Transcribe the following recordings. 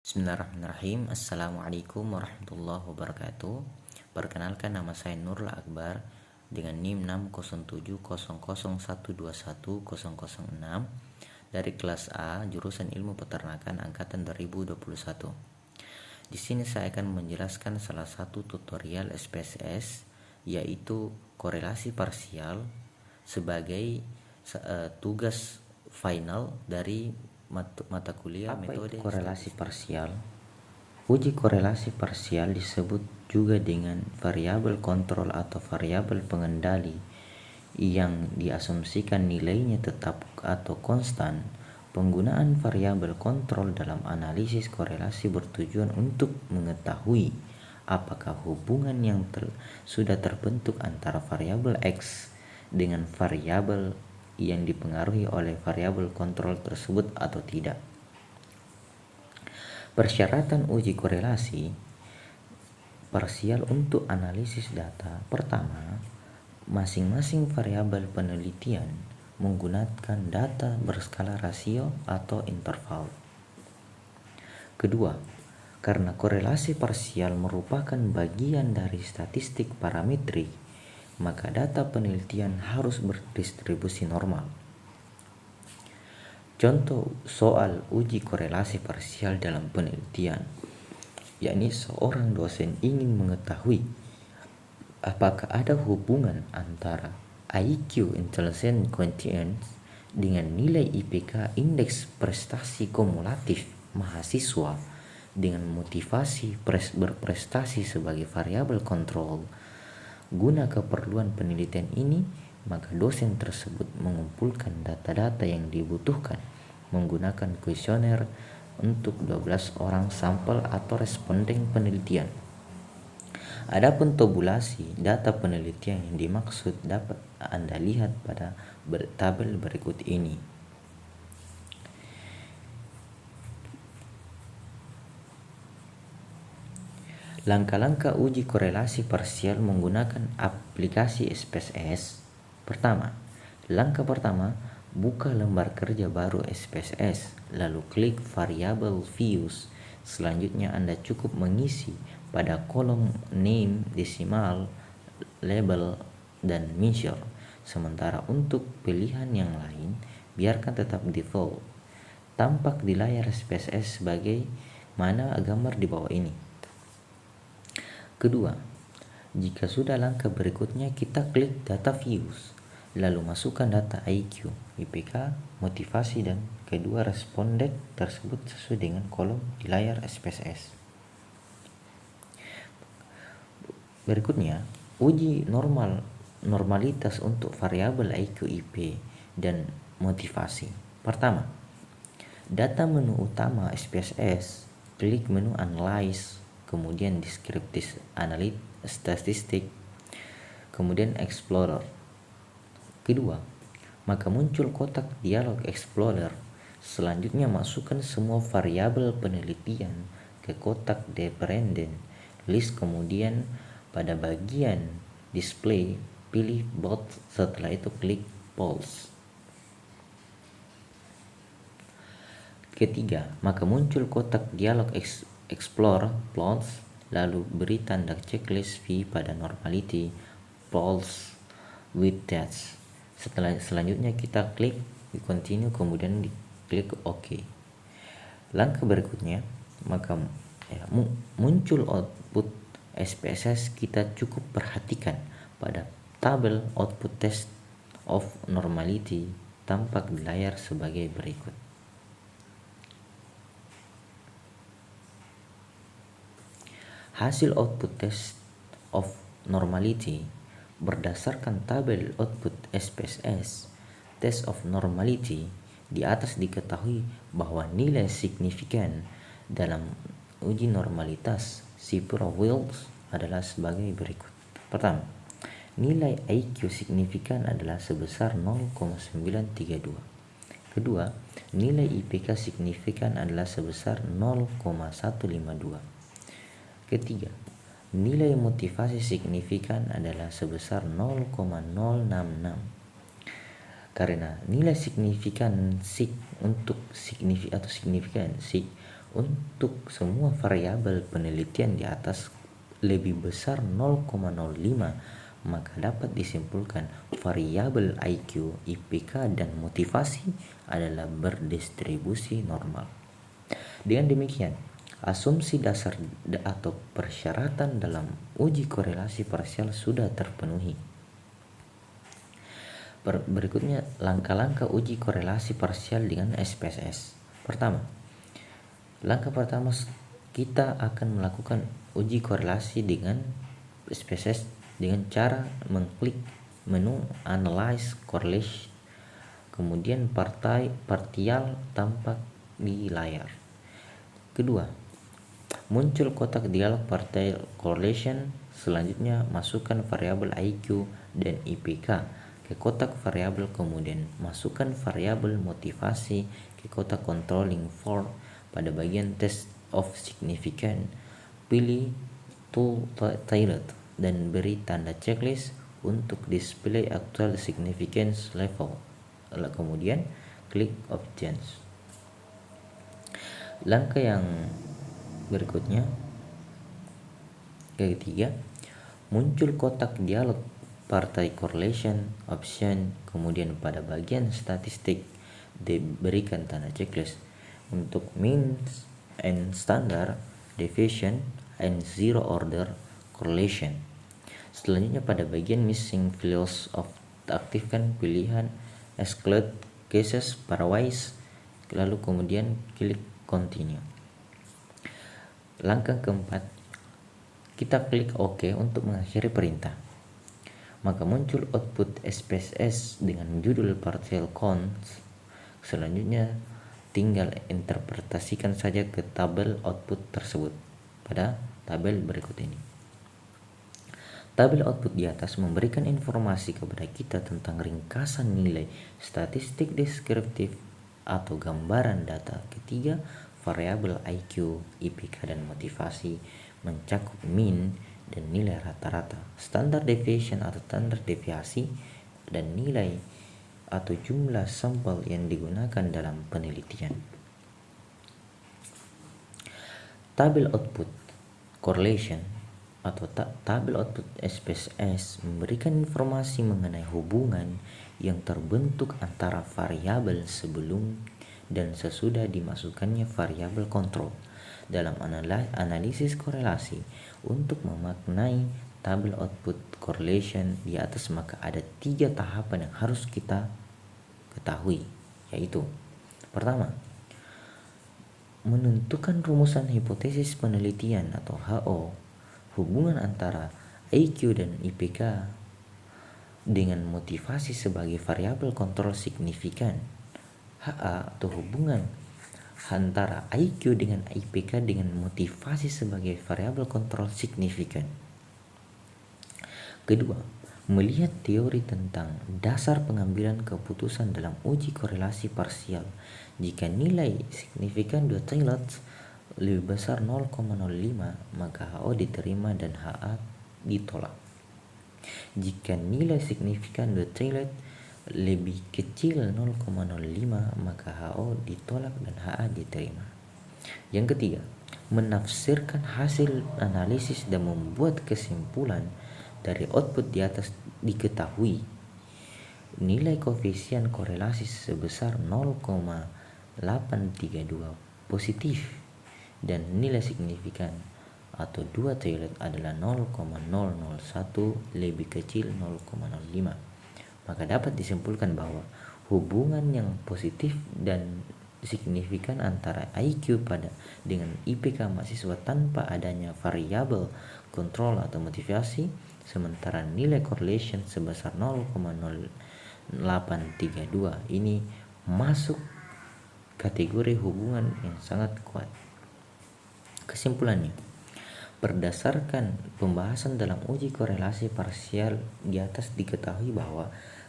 Bismillahirrahmanirrahim. Assalamualaikum warahmatullahi wabarakatuh. Perkenalkan, nama saya Nurul Akbar dengan NIM 60700121006 dari kelas A jurusan Ilmu Peternakan angkatan 2021. Di sini saya akan menjelaskan salah satu tutorial SPSS, yaitu korelasi parsial sebagai tugas final dari mata kuliah metode korelasi parsial. Uji korelasi parsial disebut juga dengan variabel kontrol atau variabel pengendali yang diasumsikan nilainya tetap atau konstan. Penggunaan variabel kontrol dalam analisis korelasi bertujuan untuk mengetahui apakah hubungan yang sudah terbentuk antara variabel X dengan variabel yang dipengaruhi oleh variabel kontrol tersebut atau tidak. Persyaratan uji korelasi parsial untuk analisis data. Pertama, masing-masing variabel penelitian menggunakan data berskala rasio atau interval. Kedua, karena korelasi parsial merupakan bagian dari statistik parametrik, maka data penelitian harus berdistribusi normal. Contoh soal uji korelasi parsial dalam penelitian, yakni seorang dosen ingin mengetahui apakah ada hubungan antara IQ (Intelligence Quotient) dengan nilai IPK (Indeks Prestasi Kumulatif Mahasiswa) dengan motivasi berprestasi sebagai variabel kontrol. Guna keperluan penelitian ini, maka dosen tersebut mengumpulkan data-data yang dibutuhkan menggunakan kuesioner untuk 12 orang sampel atau responden penelitian. Adapun tabulasi data penelitian yang dimaksud dapat Anda lihat pada tabel berikut ini. Langkah-langkah uji korelasi parsial menggunakan aplikasi SPSS. Pertama, langkah pertama, buka lembar kerja baru SPSS, lalu klik variabel views. Selanjutnya Anda cukup mengisi pada kolom name, desimal, label, dan measure. Sementara untuk pilihan yang lain, biarkan tetap default. Tampak di layar SPSS sebagai mana gambar di bawah ini. Kedua, jika sudah langkah berikutnya, kita klik data views, lalu masukkan data IQ, IPK, motivasi, dan kedua responden tersebut sesuai dengan kolom di layar SPSS. Berikutnya, uji normalitas untuk variabel IQ, IP, dan motivasi. Pertama, data menu utama SPSS, klik menu Analyze, kemudian Descriptive Statistik, kemudian Explorer. Kedua, maka muncul kotak dialog Explorer. Selanjutnya masukkan semua variabel penelitian ke kotak Dependent List, kemudian pada bagian Display pilih Both, setelah itu klik Pause. Ketiga, maka muncul kotak dialog Explore Plots, lalu beri tanda checklist V pada Normality, Pulse, with Dates. Selanjutnya kita klik Continue, kemudian diklik OK. Langkah berikutnya, maka muncul output SPSS. Kita cukup perhatikan pada tabel output test of normality tampak di layar sebagai berikut. Hasil output test of normality berdasarkan tabel output SPSS test of normality di atas diketahui bahwa nilai signifikan dalam uji normalitas Shapiro-Wilks adalah sebagai berikut. Pertama, nilai IQ signifikan adalah sebesar 0,932. Kedua, nilai IPK signifikan adalah sebesar 0,152. Ketiga, nilai motivasi signifikan adalah sebesar 0,066. Karena nilai signifikansi untuk signifikansi Untuk semua variabel penelitian di atas lebih besar 0,05, maka dapat disimpulkan variabel IQ, IPK, dan motivasi adalah berdistribusi normal. Dengan demikian, asumsi dasar atau persyaratan dalam uji korelasi parsial sudah terpenuhi. Berikutnya, langkah-langkah uji korelasi parsial dengan SPSS. Pertama, langkah pertama kita akan melakukan uji korelasi dengan SPSS dengan cara mengklik menu Analyze Correlation, kemudian partial tampak di layar. Kedua, muncul kotak dialog partial correlation. Selanjutnya, masukkan variabel IQ dan IPK ke kotak variabel, kemudian masukkan variabel motivasi ke kotak controlling for. Pada bagian test of significance, pilih tool tailored dan beri tanda checklist untuk display actual significance level. Kemudian klik options. Langkah yang berikutnya, ketiga, muncul kotak dialog partai correlation option, kemudian pada bagian statistik diberikan tanda checklist untuk mean and standard deviation and zero order correlation. Selanjutnya pada bagian missing values of aktifkan pilihan exclude cases pairwise, lalu kemudian klik continue. Langkah keempat, kita klik OK untuk mengakhiri perintah. Maka muncul output SPSS dengan judul partial counts. Selanjutnya tinggal interpretasikan saja ke tabel output tersebut pada tabel berikut ini. Tabel output di atas memberikan informasi kepada kita tentang ringkasan nilai statistik deskriptif atau gambaran data. Ketiga, variabel IQ, IPK, dan motivasi mencakup mean dan nilai rata-rata, standard deviation atau standar deviasi, dan nilai atau jumlah sampel yang digunakan dalam penelitian. Tabel output correlation atau tabel output SPSS memberikan informasi mengenai hubungan yang terbentuk antara variabel sebelum dan sesudah dimasukkannya variabel kontrol. Dalam analisis korelasi, untuk memaknai tabel output correlation di atas, maka ada 3 tahapan yang harus kita ketahui, yaitu pertama, menentukan rumusan hipotesis penelitian atau HO, hubungan antara IQ dan IPK dengan motivasi sebagai variabel kontrol signifikan. HA atau hubungan antara IQ dengan IPK dengan motivasi sebagai variabel kontrol signifikan. Kedua, melihat teori tentang dasar pengambilan keputusan dalam uji korelasi parsial. Jika nilai signifikan dua tailored lebih besar 0,05, maka HO diterima dan HA ditolak. Jika nilai signifikan dua tailored lebih kecil 0,05, maka HO ditolak dan HA diterima. Yang ketiga, menafsirkan hasil analisis dan membuat kesimpulan dari output di atas. Diketahui nilai koefisien korelasi sebesar 0,832 positif dan nilai signifikan atau dua tailored adalah 0,001 lebih kecil 0,05, maka dapat disimpulkan bahwa hubungan yang positif dan signifikan antara IQ dengan IPK mahasiswa tanpa adanya variabel kontrol atau motivasi, sementara nilai correlation sebesar 0,0832 ini masuk kategori hubungan yang sangat kuat. Kesimpulannya, berdasarkan pembahasan dalam uji korelasi parsial di atas, diketahui bahwa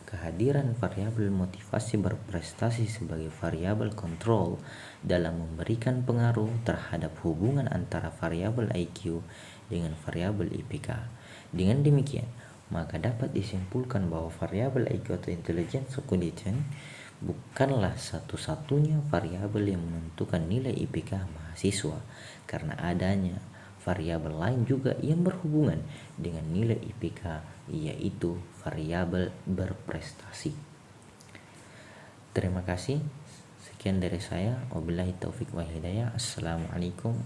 kehadiran variabel motivasi berprestasi sebagai variabel kontrol dalam memberikan pengaruh terhadap hubungan antara variabel IQ dengan variabel IPK. Dengan demikian, maka dapat disimpulkan bahwa variabel IQ atau intelligence quotient bukanlah satu-satunya variabel yang menentukan nilai IPK mahasiswa, karena adanya variabel lain juga yang berhubungan dengan nilai IPK, yaitu variabel berprestasi. Terima kasih. Sekian dari saya. Wabillahi taufik wa hidayah. Assalamualaikum